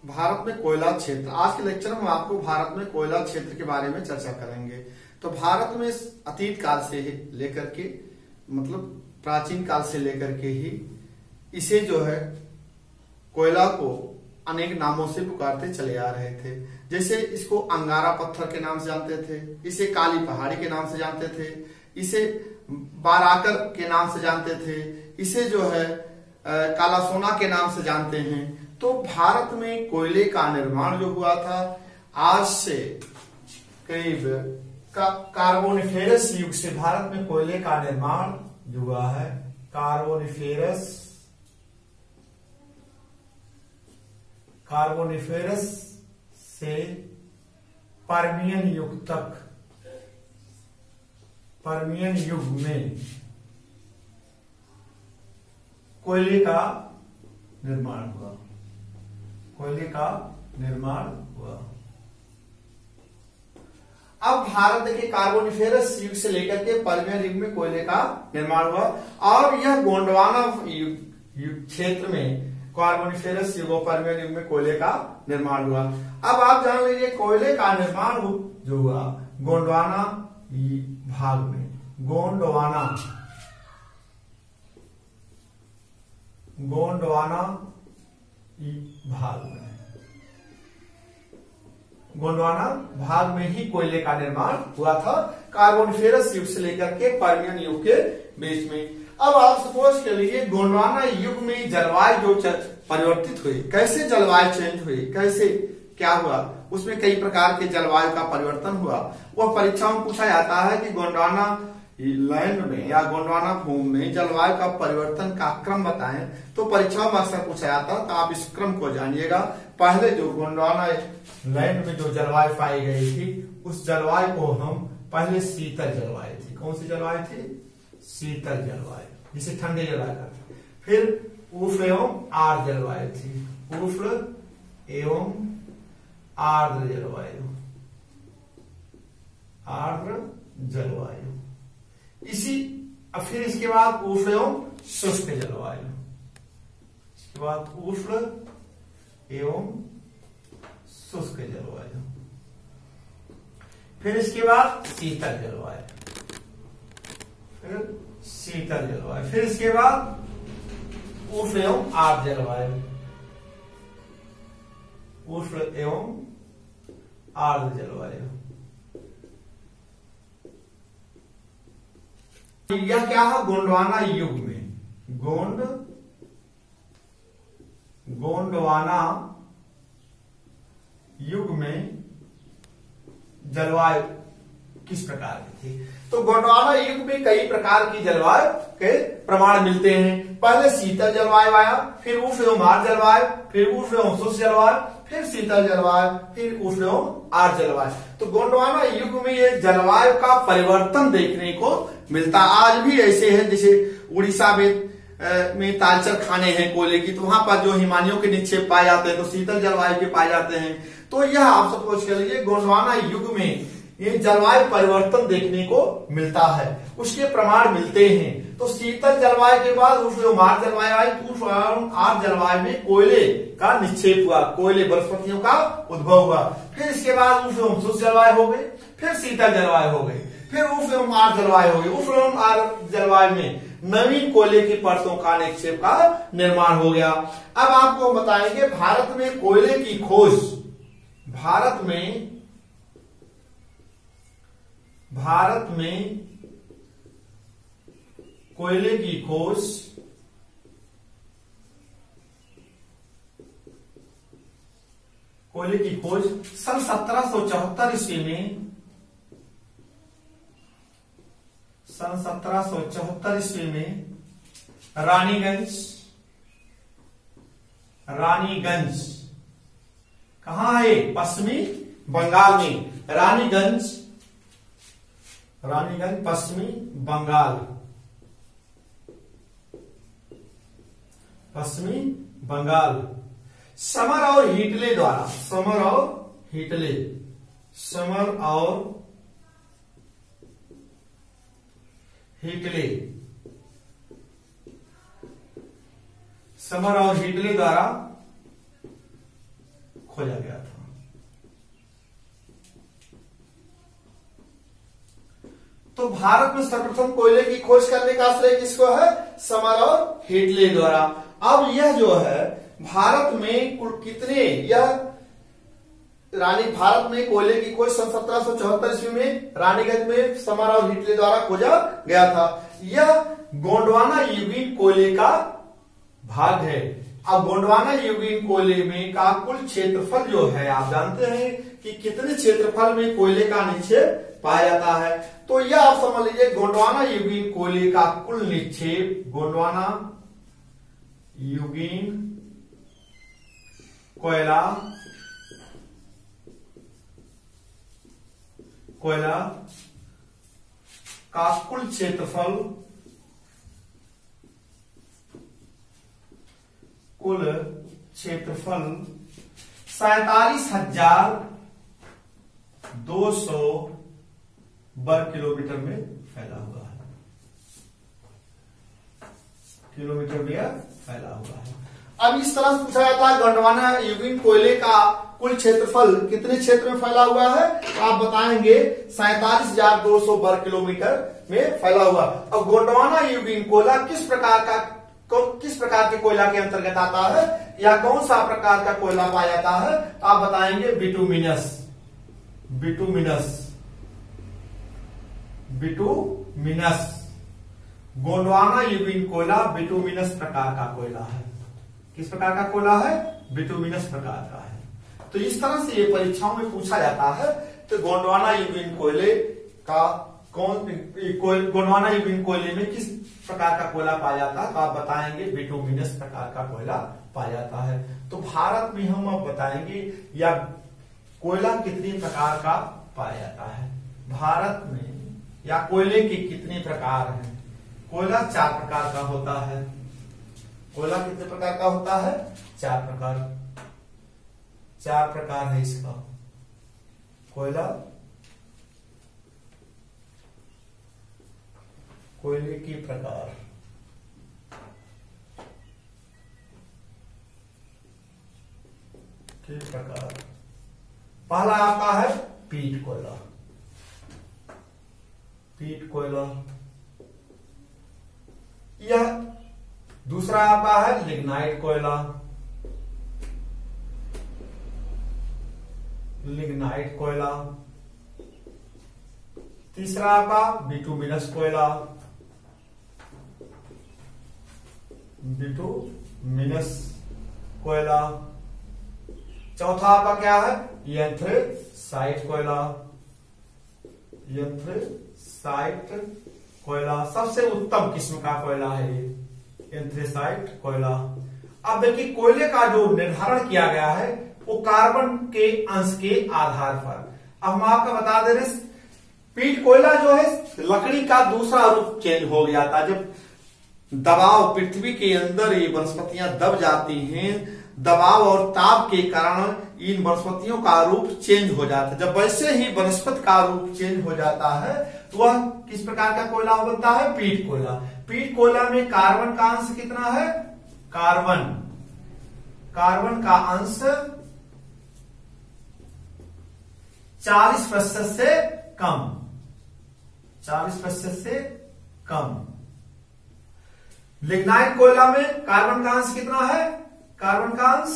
भारत में कोयला क्षेत्र। आज के लेक्चर में हम आपको भारत में कोयला क्षेत्र के बारे में चर्चा करेंगे। तो भारत में अतीत काल से लेकर के मतलब प्राचीन काल से लेकर के ही इसे जो है कोयला को अनेक नामों से पुकारते चले आ रहे थे। जैसे इसको अंगारा पत्थर के नाम से जानते थे, इसे काली पहाड़ी के नाम से जानते थे, इसे बाराकर के नाम से जानते थे, इसे जो है काला सोना के नाम से जानते हैं। तो भारत में कोयले का निर्माण जो हुआ था आज से करीब कार्बोनिफेरस युग से भारत में कोयले का निर्माण जो हुआ है कार्बोनिफेरस से पर्मियन युग तक, पर्मियन युग में कोयले का निर्माण हुआ, कोयले का निर्माण हुआ। अब भारत देखिए कार्बोनिफेरस युग से लेकर के पर्मियन युग में कोयले का निर्माण हुआ और यह गोंडवाना युग क्षेत्र में कार्बोनिफेरस युग और पर्मियन युग में कोयले का निर्माण हुआ। अब आप जान लीजिए कोयले का निर्माण जो हुआ गोंडवाना भाग में, गोंडवाना भाग में, गोंडवाना भाग में ही कोयले का निर्माण हुआ था कार्बोनिफेरस युग से लेकर के पर्मियन युग के बीच में। अब आप सपोज कर लीजिए गोंडवाना युग में जलवायु जो परिवर्तित हुई, कैसे जलवायु चेंज हुई, कैसे क्या हुआ, उसमें कई प्रकार के जलवायु का परिवर्तन हुआ। वह परीक्षाओं में पूछा जाता है कि गोंडवाना लैंड में या गोंडवाना भूमि में जलवायु का परिवर्तन का क्रम बताएं। तो परीक्षाओं में अक्सर पूछा जाता है, तो आप इस क्रम को जानिएगा। पहले जो गोंडवाना लैंड में जो जलवायु पाई गई थी उस जलवायु को हम पहले शीतल जलवायु थी। कौन सी जलवायु थी? शीतल जलवायु, जिसे ठंडी जलवायु करते। फिर उष्ण एवं आर्द्र जलवायु थी, उष्ण एवं आर्द्र जलवायु, आर्द्र जलवायु। फिर इसके बाद उष्ण एवं शुष्क जलवायु, इसके बाद उष्ण एवं शुष्क जलवायु, फिर इसके बाद शीतल जलवायु, फिर शीतल जलवायु, फिर इसके बाद उष्ण एवं आर्द्र जलवायु, उष्ण एवं आर्द्र जलवायु। यह क्या है? गोंडवाना युग में, गोंडवाना युग में जलवायु किस प्रकार की थी? तो गोंडवाना युग में कई प्रकार की जलवायु के प्रमाण मिलते हैं। पहले शीतल जलवायु आया, फिर उष्ण एवं आर्द्र जलवायु, फिर उष्ण एवं शुष्क जलवायु, फिर शीतल जलवायु, फिर उष्ण एवं आर्द्र जलवायु। तो गोंडवाना युग में ये जलवायु का परिवर्तन देखने को मिलता। आज भी ऐसे है, जैसे उड़ीसा में तालचर खाने हैं कोयले की, तो वहां पर जो हिमानियों के निक्षेप पाए जाते हैं तो शीतल जलवायु के पाए जाते हैं। तो यह आप सपोज कर लीजिए गोंडवाना युग में ये जलवायु परिवर्तन देखने को मिलता है, उसके प्रमाण मिलते हैं। तो शीतल जलवायु के बाद उष्ण एवं आर्द्र जलवायु आई। उष्ण एवं आर्द्र जलवायु में कोयले का निक्षेप हुआ, कोयले वनस्पतियों का उद्भव हुआ। फिर इसके बाद उष्ण एवं शुष्क जलवायु हो गई, फिर शीतल जलवायु हो गई, फिर उष्ण एवं आर्द्र जलवायु हो गई। उष्ण एवं आर्द्र जलवायु में नवीन कोयले की परतों का निक्षेप का निर्माण हो गया। अब आपको बताएंगे भारत में कोयले की खोज, भारत में कोयले की खोज सन 1774 ईस्वी में, सन 1774 ईस्वी में रानीगंज कहाँ है? पश्चिमी बंगाल में। रानीगंज पश्चिमी बंगाल, पश्चिमी बंगाल। समर और हिटले द्वारा, समर और हिटले समर और हिटले द्वारा खोजा गया था। तो भारत में सर्वप्रथम कोयले की खोज करने का श्रेय किसको है? समर और हिटले द्वारा। अब यह जो है भारत में कुल कितने, यह रानी भारत में कोयले की खोज सन 1774 ईस्वी में रानीगंज में समर और हिटले द्वारा खोजा गया था। यह गोंडवाना युगीन कोयले का भाग है। अब गोंडवाना युगीन कोयले में का कुल क्षेत्रफल जो है, आप जानते हैं कि कितने क्षेत्रफल में कोयले का निक्षेप पाया जाता है। तो यह आप समझ लीजिए गोंडवाना युगीन कोयले का कुल निक्षेप, गोंडवाना युगीन कोयला का कुल क्षेत्रफल, कुल क्षेत्रफल 47,200 वर्ग किलोमीटर में फैला हुआ है, किलोमीटर में फैला हुआ है। अब इस तरह से पूछा जाता है गोंडवाना युगीन कोयले का कुल क्षेत्रफल कितने क्षेत्र में फैला हुआ है, तो आप बताएंगे 47,200 वर्ग किलोमीटर में फैला हुआ। अब गोंडवाना युगीन कोयला किस प्रकार के कोयला के अंतर्गत आता है, या कौन सा प्रकार का कोयला पाया जाता है, तो आप बताएंगे बिटुमिनस। गोंडवाना युगीन कोयला बिटुमिनस प्रकार का कोयला है। किस प्रकार का कोयला है? बिटुमिनस प्रकार का है। तो इस तरह से ये परीक्षाओं में पूछा जाता है। तो गोंडवाना युगीन कोयले का गोंडवाना युगीन कोयले में किस प्रकार का कोयला पाया जाता है, तो आप बताएंगे बिटुमिनस प्रकार का कोयला पाया जाता है। तो भारत में हम अब बताएंगे या कोयला कितने प्रकार का पाया जाता है। भारत में या कोयले के कितने प्रकार हैं? कोयला 4 प्रकार का होता है। कोयला कितने प्रकार का होता है? 4 प्रकार है इसका। कोयला, कोयले के प्रकार, पहला आपका है पीट कोयला, यह दूसरा आपका है लिग्नाइट कोयला, तीसरा आपका बिटुमिनस कोयला, चौथा आपका क्या है? एंथ्रेसाइट कोयला, सबसे उत्तम किस्म का कोयला है ये एंथ्रेसाइट कोयला। अब देखिए कोयले का जो निर्धारण किया गया है वो कार्बन के अंश के आधार पर। अब हम आपको बता दे रहे, पीट कोयला जो है लकड़ी का दूसरा रूप चेंज हो गया था। जब दबाव पृथ्वी के अंदर ये वनस्पतियां दब जाती हैं, दबाव और ताप के कारण इन वनस्पतियों का रूप चेंज हो जाता है। जब वैसे ही वनस्पति का रूप चेंज हो जाता है तो वह किस प्रकार का कोयला बनता है? पीट कोयला। पीट कोयला में कार्बन का अंश कितना है? कार्बन का अंश 40% से कम। लिग्नाइट कोयला में कार्बन का अंश कितना है? कार्बन का अंश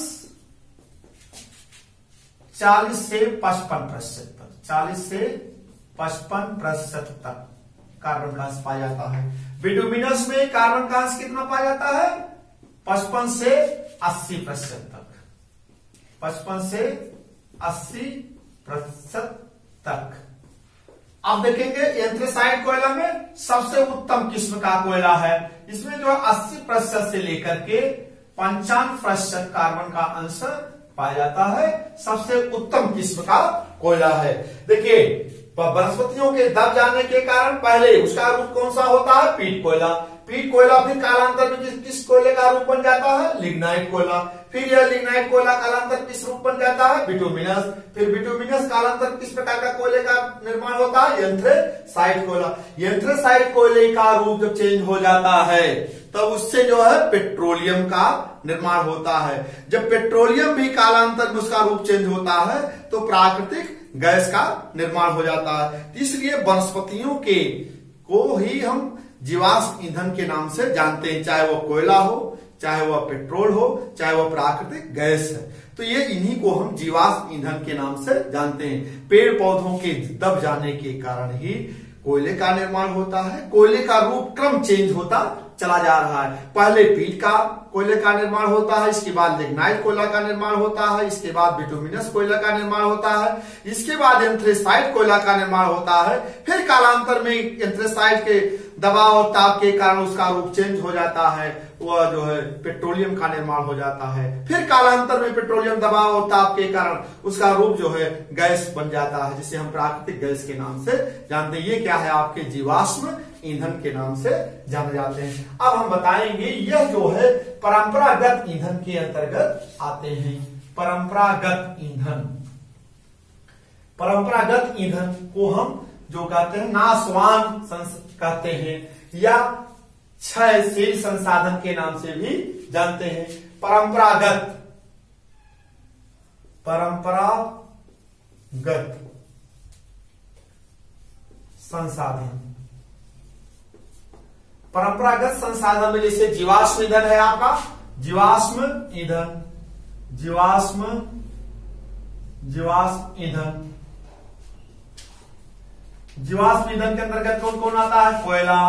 40 से 55% तक, 40 से 55% तक कार्बन का अंश पाया जाता है। बिटुमिनस में कार्बन का अंश कितना पाया जाता है? 55 से 80% तक, 55 से 80% तक। अब देखेंगे एंथ्रेसाइट कोयला में सबसे उत्तम किस्म का कोयला है। इसमें जो 80% से लेकर के 55% कार्बन का अंश पाया जाता है। सबसे उत्तम किस्म का कोयला है। देखिए वनस्पतियों के दब जाने के कारण पहले उसका रूप कौन सा होता है? पीट कोयला। पीट कोयला फिर कालांतर में किस कोयले का रूप बन जाता है? लिग्नाइट कोयला। फिर यह लिग्नाइट कोयला कालांतर किस रूप बन जाता है? बिटुमिनस। फिर बिटुमिनस कालांतर किस प्रकार का कोयले का निर्माण होता है? एंथ्रेसाइट कोयला। एंथ्रेसाइट कोयले का रूप जब चेंज हो जाता है तब उससे जो है पेट्रोलियम का निर्माण होता है। जब पेट्रोलियम भी कालांतर में उसका रूप चेंज होता है तो प्राकृतिक गैस का निर्माण हो जाता है। इसलिए वनस्पतियों के को ही हम जीवाश्म ईंधन के नाम से जानते हैं, चाहे वो कोयला हो, चाहे वह पेट्रोल हो, चाहे वह प्राकृतिक गैस है। तो ये इन्हीं को हम जीवाश्म ईंधन के नाम से जानते हैं। पेड़ पौधों के दब जाने के कारण ही कोयले का निर्माण होता है। कोयले का रूप क्रम चेंज होता चला जा रहा है। पहले पीट का कोयले का निर्माण होता है, इसके बाद लिग्नाइट कोयला का निर्माण होता है, इसके बाद बिटुमिनस कोयला का निर्माण होता है, इसके बाद एंथ्रेसाइट कोयला का निर्माण होता है। फिर कालांतर में एंथ्रेसाइट के दबाव और ताप के कारण उसका रूप चेंज हो जाता है, वह जो है पेट्रोलियम का निर्माण हो जाता है। फिर कालांतर में पेट्रोलियम दबाव और ताप के कारण उसका रूप जो है गैस बन जाता है, जिसे हम प्राकृतिक गैस के नाम से जानते हैं। ये क्या है, आपके जीवाश्म ईंधन के नाम से जाने जाते हैं। अब हम बताएंगे यह जो है परंपरागत ईंधन के अंतर्गत आते हैं। परंपरागत ईंधन, परंपरागत ईंधन को हम जो कहते हैं नाशवान कहते हैं या क्षयशील संसाधन के नाम से भी जानते हैं। परंपरागत, परंपरागत संसाधन, परंपरागत संसाधन में जैसे जीवाश्म ईंधन है आपका, जीवाश्म ईंधन, जीवाश्म ईंधन, जीवाश्म ईंधन के अंतर्गत कौन कौन आता है, कोयला,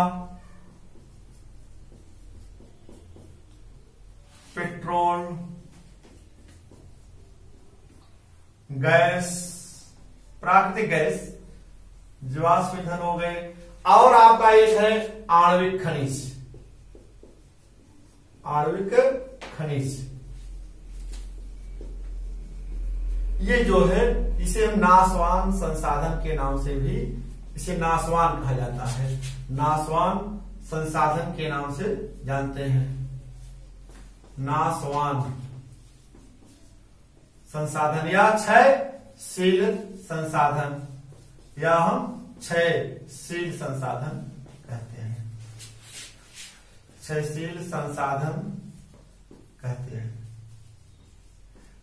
पेट्रोल, गैस, प्राकृतिक गैस, जीवाश्म ईंधन हो गए। और आपका एक है आणविक खनिज, आणविक खनिज। ये जो है इसे हम नाशवान संसाधन के नाम से भी, इसे नाशवान कहा जाता है, नाशवान संसाधन के नाम से जानते हैं। नाशवान संसाधन या क्षयशील संसाधन, या हम क्षयशील संसाधन कहते हैं, क्षयशील संसाधन कहते हैं।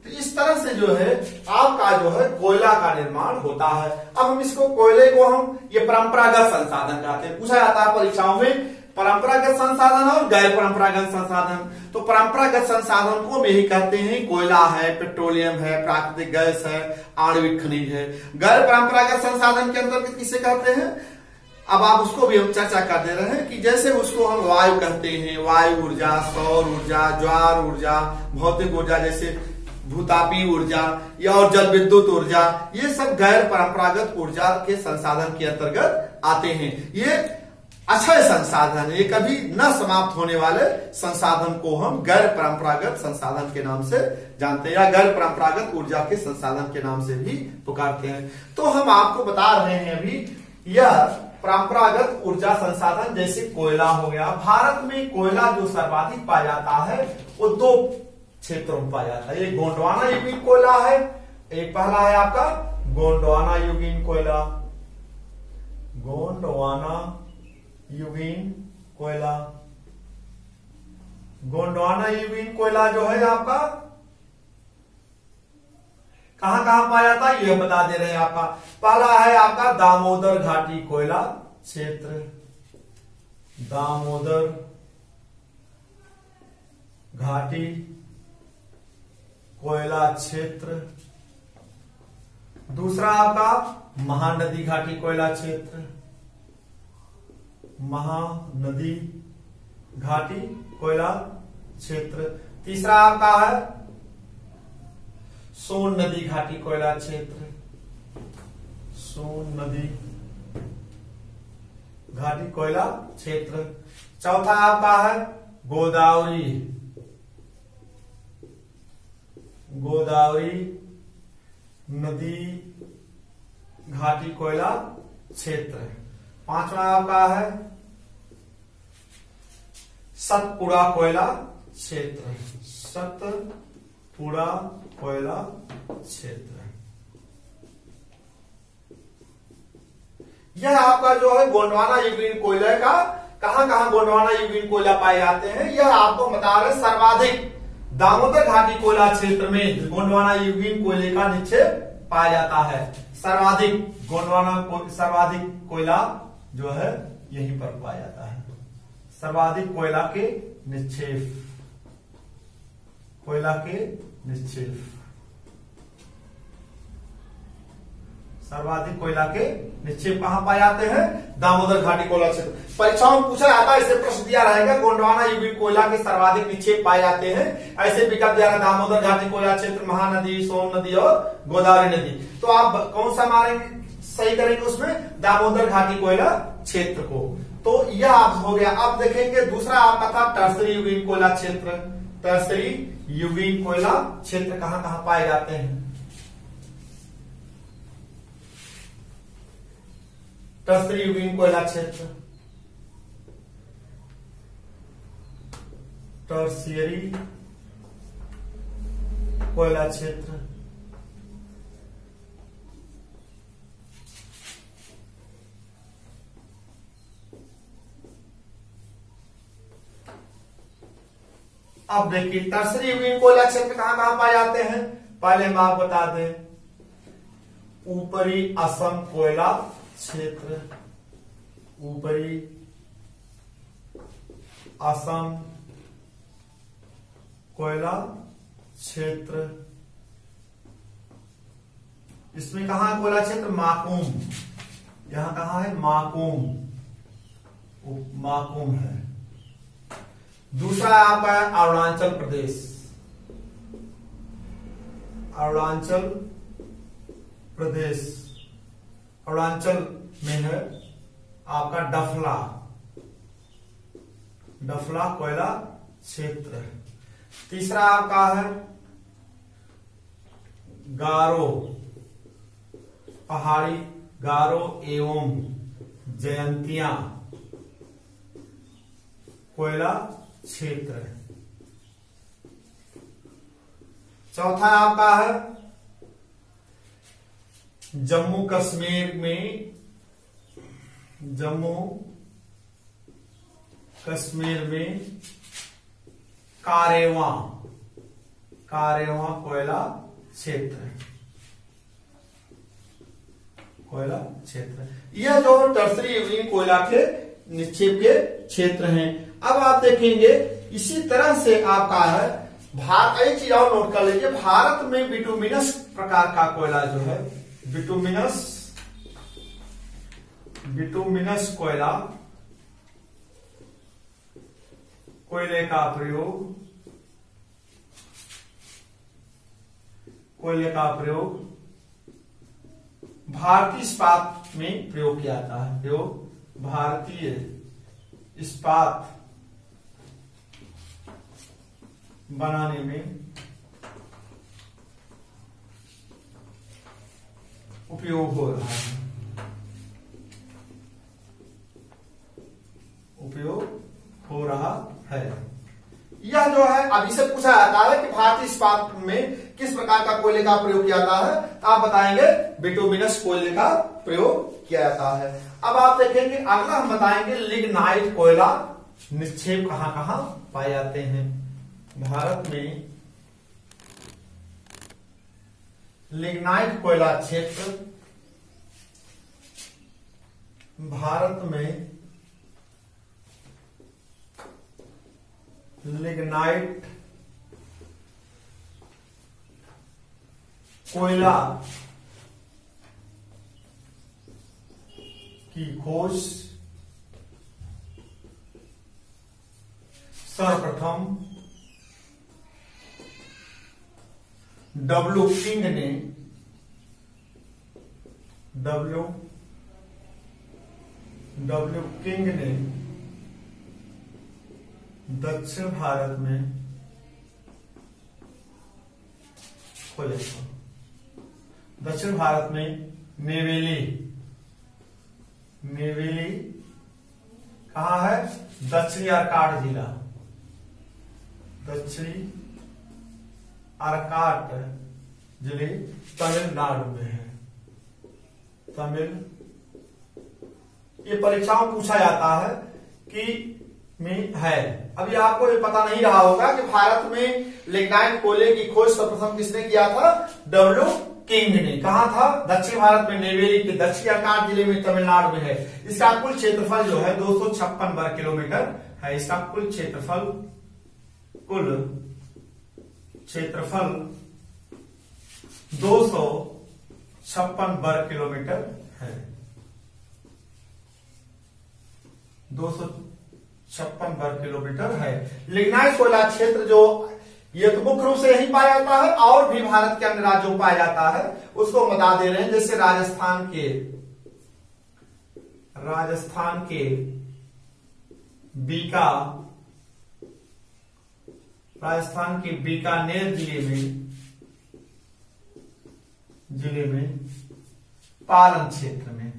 तो इस तरह से जो है आपका जो है कोयला का निर्माण होता है। अब हम इसको कोयले को हम ये परंपरागत संसाधन कहते हैं। पूछा जाता है परीक्षाओं में परंपरागत संसाधन और गैर परंपरागत संसाधन। तो परंपरागत संसाधन को हम यही कहते हैं, कोयला है, पेट्रोलियम है, प्राकृतिक गैस है, आणविक खनिज है। गैर परंपरागत संसाधन के अंतर्गत किसे कहते हैं, अब आप उसको भी हम चर्चा कर दे रहे हैं कि जैसे उसको हम वायु कहते हैं, वायु ऊर्जा, सौर ऊर्जा, ज्वार ऊर्जा, भौतिक ऊर्जा जैसे भूतापीय ऊर्जा या और जल विद्युत ऊर्जा, ये सब गैर परंपरागत ऊर्जा के संसाधन के अंतर्गत आते हैं। ये अक्षय संसाधन, ये कभी न समाप्त होने वाले संसाधन को हम गैर परंपरागत संसाधन के नाम से जानते हैं या गैर परंपरागत ऊर्जा के संसाधन के नाम से भी पुकारते हैं। तो हम आपको बता रहे हैं अभी यह परंपरागत ऊर्जा संसाधन जैसे कोयला हो गया। भारत में कोयला जो सर्वाधिक पाया जाता है वो दो क्षेत्रों में पाया जाता है। एक गोंडवाना युगीन कोयला है, एक पहला है आपका गोंडवाना युगीन कोयला, गोंडवाना युगीन कोयला। गोंडवाना युगीन कोयला जो है आपका कहां कहां पाया जाता है यह बता दे रहे हैं। आपका पहला है आपका दामोदर घाटी कोयला क्षेत्र, दामोदर घाटी कोयला क्षेत्र। दूसरा आपका महानदी घाटी कोयला क्षेत्र, महानदी घाटी कोयला क्षेत्र। तीसरा आपका है सोन नदी घाटी कोयला क्षेत्र, सोन नदी घाटी कोयला क्षेत्र। चौथा आपका है गोदावरी, गोदावरी नदी घाटी कोयला क्षेत्र। पांचवा आपका है सतपुड़ा कोयला क्षेत्र, सतपुड़ा कोयला क्षेत्र। यह आपका जो है गोंडवाना युगीन कोयले का कहां कहां गोंडवाना युगीन कोयला पाए जाते हैं, यह आपको बता रहे सर्वाधिक दामोदर घाटी कोयला क्षेत्र में गोंडवाना यूगिन कोयले का निक्षेप पाया जाता है। सर्वाधिक सर्वाधिक कोयला जो है यहीं पर पाया जाता है। सर्वाधिक कोयला के निक्षेप, कोयला के निक्षेप, सर्वाधिक कोयला के निक्षेप कहां पाए जाते हैं? दामोदर घाटी कोयला क्षेत्र। परीक्षाओं में पूछा जाता है, इससे प्रश्न दिया रहेगा गोंडवाना यूगिन कोयला के सर्वाधिक निक्षेप पाए जाते हैं। ऐसे विकल्प दिया है दामोदर घाटी कोयला क्षेत्र, महानदी, सोन नदी और गोदावरी नदी। तो आप कौन सा मारेंगे, सही करेंगे उसमें? दामोदर घाटी कोयला क्षेत्र को। तो यह आप हो गया। अब देखेंगे दूसरा आपका था टर्सरी यूगिन कोयला क्षेत्र। टर्सरी यूगिन कोयला क्षेत्र कहां कहां पाए जाते हैं? टर्सरी यूगिन कोयला क्षेत्र, टर्शियरी कोयला क्षेत्र, अब देखिए टर्सरी यूगिन कोयला क्षेत्र कहां कहां पाए जाते हैं? पहले हम आपको बता दें, ऊपरी असम कोयला क्षेत्र, ऊपरी असम कोयला क्षेत्र। इसमें कहां कोयला क्षेत्र? माकूम। यहां कहां है? माकूम, माकूम है। दूसरा आपका है अरुणाचल प्रदेश, अरुणाचल प्रदेश। अरुणाचल में है आपका डफला, डफला कोयला क्षेत्र। तीसरा आपका है गारो, पहाड़ी गारो एवं जयंतिया कोयला क्षेत्र। चौथा आपका है जम्मू कश्मीर में, जम्मू कश्मीर में कारेवा, कारेवा कोयला क्षेत्र, कोयला क्षेत्र। यह जो टर्सरी यूगिन कोयला के निक्षेप के क्षेत्र हैं। अब आप देखेंगे इसी तरह से आपका है भारत, एक चीज और नोट कर लीजिए, भारत में बिटुमिनस प्रकार का कोयला जो है, बिटुमिनस, बिटुमिनस कोयला, कोयले का प्रयोग, कोयले का प्रयोग भारतीय इस्पात में प्रयोग किया जाता है। प्रयोग भारतीय इस्पात बनाने में उपयोग हो रहा है, उपयोग हो रहा है। यह जो है अभी से पूछा जाता है कि भारतीय इस्पात में किस प्रकार का कोयले का प्रयोग किया जाता है, आप बताएंगे बिटुमिनस कोयले का प्रयोग किया जाता है। अब आप देखेंगे अगला हम बताएंगे लिग्नाइट कोयला निक्षेप कहां कहां पाए जाते हैं। भारत में लिग्नाइट कोयला क्षेत्र, भारत में लिग्नाइट कोयला की खोज सर्वप्रथम डब्ल्यू किंग ने, डब्ल्यू किंग ने दक्षिण भारत में खोजा था। दक्षिण भारत में नेवेली, नेवेली कहां है? दक्षिणी आर्काट जिला, दक्षिणी आर्काट जिले तमिलनाडु में है। तमिल, ये परीक्षाओं में पूछा जाता है कि में है। अभी आपको ये पता नहीं रहा होगा कि भारत में लिग्नाइट कोयले की खोज सर्वप्रथम किसने किया था? डब्ल्यू किंग ने। कहा था? दक्षिण भारत में नेवेली के दक्षिण आकार जिले में तमिलनाडु में है। इसका कुल क्षेत्रफल जो है 256 वर्ग किलोमीटर है। इसका कुल क्षेत्रफल 256 वर्ग किलोमीटर है। 256 वर्ग किलोमीटर है। लिग्नाइट कोयला क्षेत्र जो ये तो मुख्य रूप से यही पाया जाता है, और भी भारत के अन्य राज्यों में पाया जाता है, उसको बता दे रहे हैं। जैसे राजस्थान के बीकानेर जिले में पालन क्षेत्र में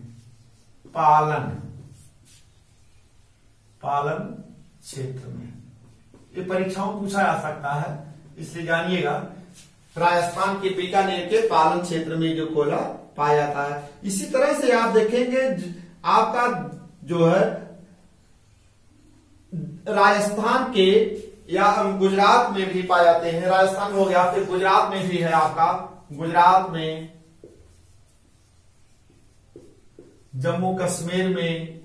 ये परीक्षाओं में पूछा जा सकता है, इसलिए जानिएगा। राजस्थान के बीकानेर के पालन क्षेत्र में जो कोयला पाया जाता है। इसी तरह से आप देखेंगे आपका जो है राजस्थान के या गुजरात में भी पाए जाते हैं। राजस्थान हो गया, फिर गुजरात में भी है आपका। गुजरात में, जम्मू कश्मीर में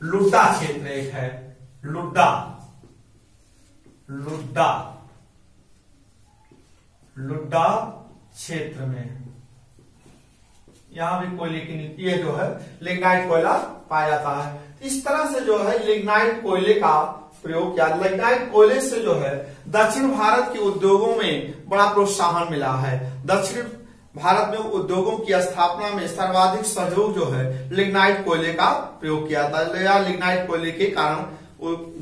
लुड्डा क्षेत्र एक है। लुड्डा क्षेत्र में यहां भी कोयले की ये जो है लिग्नाइट कोयला पाया जाता है। इस तरह से जो है लिग्नाइट कोयले का प्रयोग किया। लिग्नाइट कोयले से जो है दक्षिण भारत के उद्योगों में बड़ा प्रोत्साहन मिला है। दक्षिण भारत में उद्योगों की स्थापना में सर्वाधिक सहयोग जो है लिग्नाइट कोयले का प्रयोग किया था, या लिग्नाइट कोयले के कारण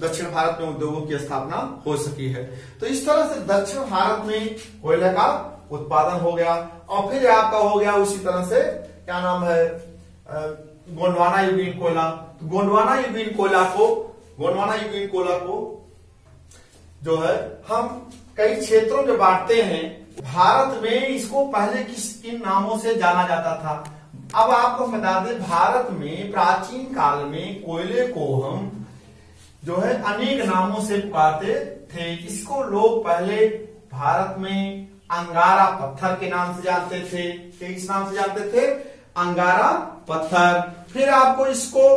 दक्षिण भारत में उद्योगों की स्थापना हो सकी है। तो इस तरह से दक्षिण भारत में कोयले का उत्पादन हो गया। और फिर आपका हो गया उसी तरह से क्या नाम है, गोंडवाना युगीन कोयला। तो गोंडवाना युगीन कोयला को जो है हम कई क्षेत्रों में बांटते हैं। भारत में इसको पहले किन नामों से जाना जाता था? अब आपको बता दें, भारत में प्राचीन काल में कोयले को हम जो है अनेक नामों से पुकारते थे। इसको लोग पहले भारत में अंगारा पत्थर के नाम से जानते थे। किस नाम से जानते थे? अंगारा पत्थर। फिर आपको इसको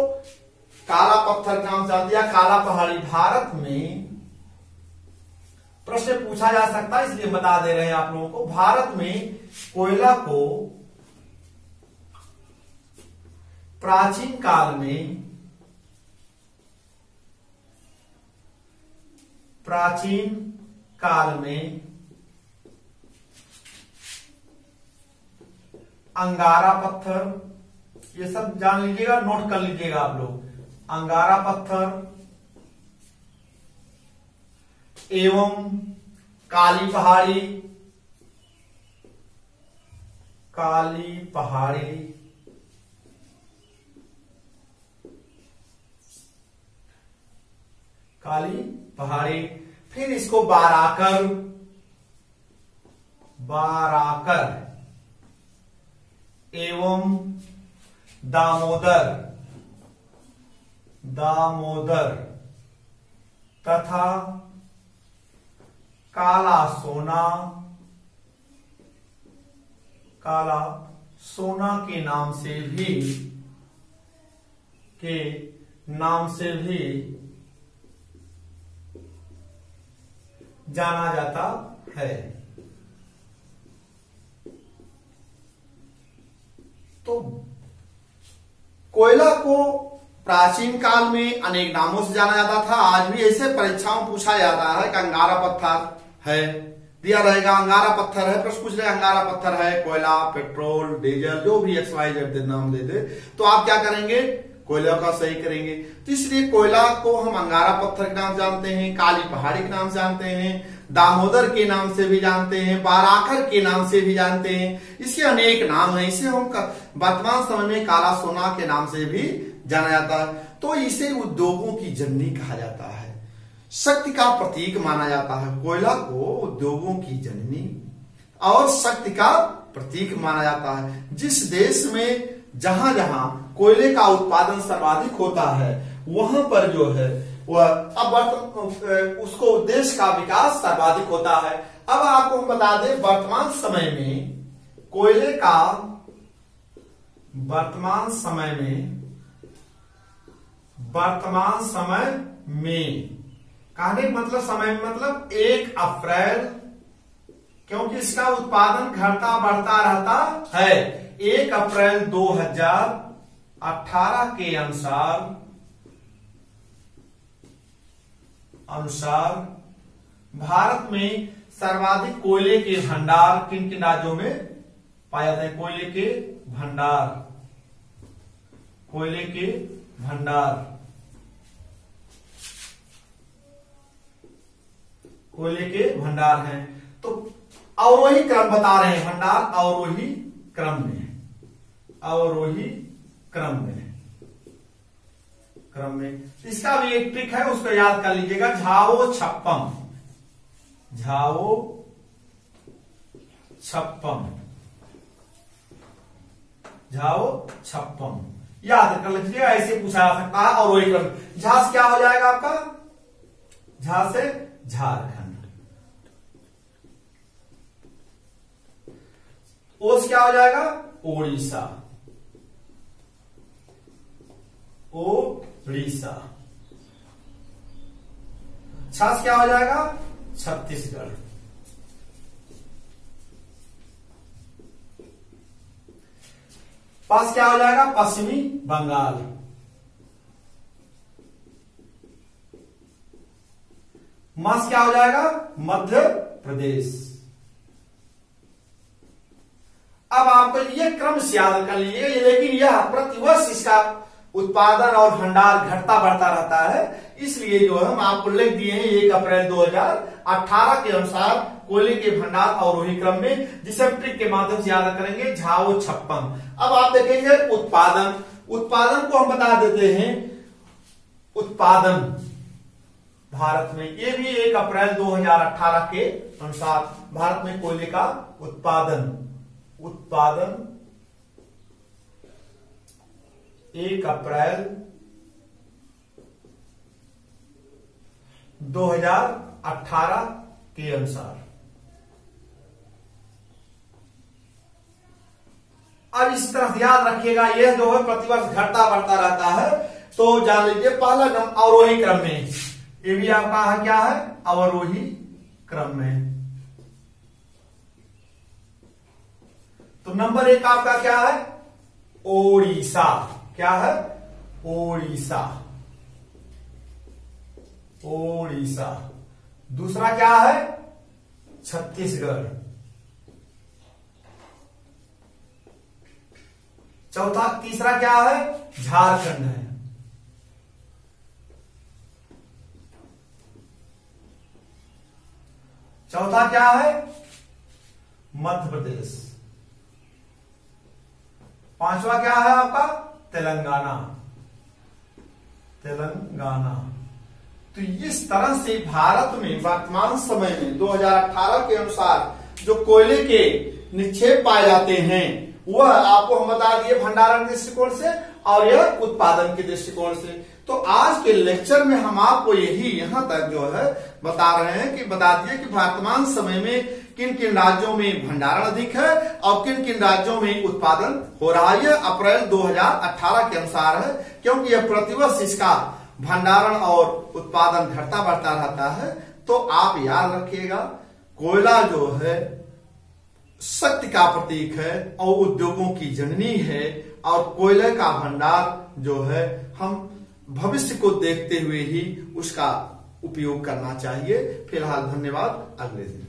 काला पत्थर के नाम से जानते, या काला पहाड़ी। भारत में प्रश्न पूछा जा सकता है, इसलिए बता दे रहे हैं आप लोगों को। भारत में कोयला को प्राचीन काल में अंगारा पत्थर, ये सब जान लीजिएगा, नोट कर लीजिएगा आप लोग। अंगारा पत्थर एवं काली पहाड़ी, फिर इसको बाराकर एवं दामोदर तथा काला सोना के नाम से भी जाना जाता है। तो कोयला को प्राचीन काल में अनेक नामों से जाना जाता था। आज भी ऐसे परीक्षाओं में पूछा जाता है कि अंगारा पत्थर है, दिया रहेगा अंगारा पत्थर है, प्रश्न पूछ रहे अंगारा पत्थर है, कोयला, पेट्रोल, डीजल, जो भी XYZ नाम दे दे, तो आप क्या करेंगे? कोयला का सही करेंगे। तो इसलिए कोयला को हम अंगारा पत्थर के नाम से जानते हैं, काली पहाड़ी के नाम से जानते हैं, दामोदर के नाम से भी जानते हैं, बाराकर के नाम से भी जानते हैं। इसके अनेक नाम हैं। इसे हम वर्तमान समय में काला सोना के नाम से भी जाना जाता है। तो इसे उद्योगों की जननी कहा जाता है, शक्ति का प्रतीक माना जाता है। कोयला को उद्योगों की जननी और शक्ति का प्रतीक माना जाता है। जिस देश में जहां जहां कोयले का उत्पादन सर्वाधिक होता है वहां पर जो है वह अब उसको देश का विकास सर्वाधिक होता है। अब आपको हम बता दें वर्तमान समय में कोयले का वर्तमान समय में कहने का मतलब समय में मतलब 1 अप्रैल, क्योंकि इसका उत्पादन घटता बढ़ता रहता है। 1 अप्रैल 2018 के अनुसार भारत में सर्वाधिक कोयले के भंडार किन किन राज्यों में पाए जाते हैं? कोयले के भंडार हैं। तो अवरोही क्रम बता रहे हैं, भंडार अवरोही क्रम में इसका भी एक ट्रिक है, उसको याद कर लीजिएगा। झाओ छप्पम याद कर लीजिएगा, ऐसे पूछा जा सकता है। और वही क्रम, झा से क्या हो जाएगा आपका? झा से झारखंड। ओ से क्या हो जाएगा? ओडिशा। छा से क्या हो जाएगा? छत्तीसगढ़। पास क्या हो जाएगा? पश्चिमी बंगाल। मास क्या हो जाएगा? मध्य प्रदेश। अब आपको ये क्रम से याद कर लीजिए, लेकिन यह प्रतिवर्ष इसका उत्पादन और भंडार घटता बढ़ता रहता है। इसलिए जो हम आपको लिख दिए हैं 1 अप्रैल 2018 के अनुसार कोयले के भंडार अवरोही क्रम में, जिसे हम ट्रिक के माध्यम से याद करेंगे झाओ छप्पम। अब आप देखेंगे उत्पादन को हम बता देते हैं। उत्पादन भारत में, ये भी 1 अप्रैल 2018 के अनुसार भारत में कोयले का उत्पादन 1 अप्रैल 2018 के अनुसार। अब इस तरह याद रखिएगा, यह जो है प्रतिवर्ष घटता बढ़ता रहता है। तो जान लीजिए पहला क्रम अवरोही क्रम में, ये भी आपका है क्या है? अवरोही क्रम में। तो नंबर 1 आपका क्या है? ओडिशा। क्या है? ओडिशा। दूसरा क्या है? छत्तीसगढ़। तीसरा क्या है? झारखंड है। चौथा क्या है? मध्य प्रदेश। पांचवा क्या है आपका? तेलंगाना। तो इस तरह से भारत में वर्तमान समय में 2018 के अनुसार जो कोयले के निक्षेप पाए जाते हैं वह आपको हम बता दिए भंडारण के दृष्टिकोण से और यह उत्पादन के दृष्टिकोण से। तो आज के लेक्चर में हम आपको यहां तक जो है बता रहे हैं कि बता दिए कि वर्तमान समय में किन किन राज्यों में भंडारण अधिक है और किन किन राज्यों में उत्पादन हो रहा है। यह अप्रैल 2018 के अनुसार है, क्योंकि यह प्रतिवर्ष इसका भंडारण और उत्पादन घटता बढ़ता रहता है। तो आप याद रखिएगा, कोयला जो है शक्ति का प्रतीक है और उद्योगों की जननी है, और कोयले का भंडार जो है हम भविष्य को देखते हुए ही उसका उपयोग करना चाहिए। फिलहाल धन्यवाद, अगले दिन।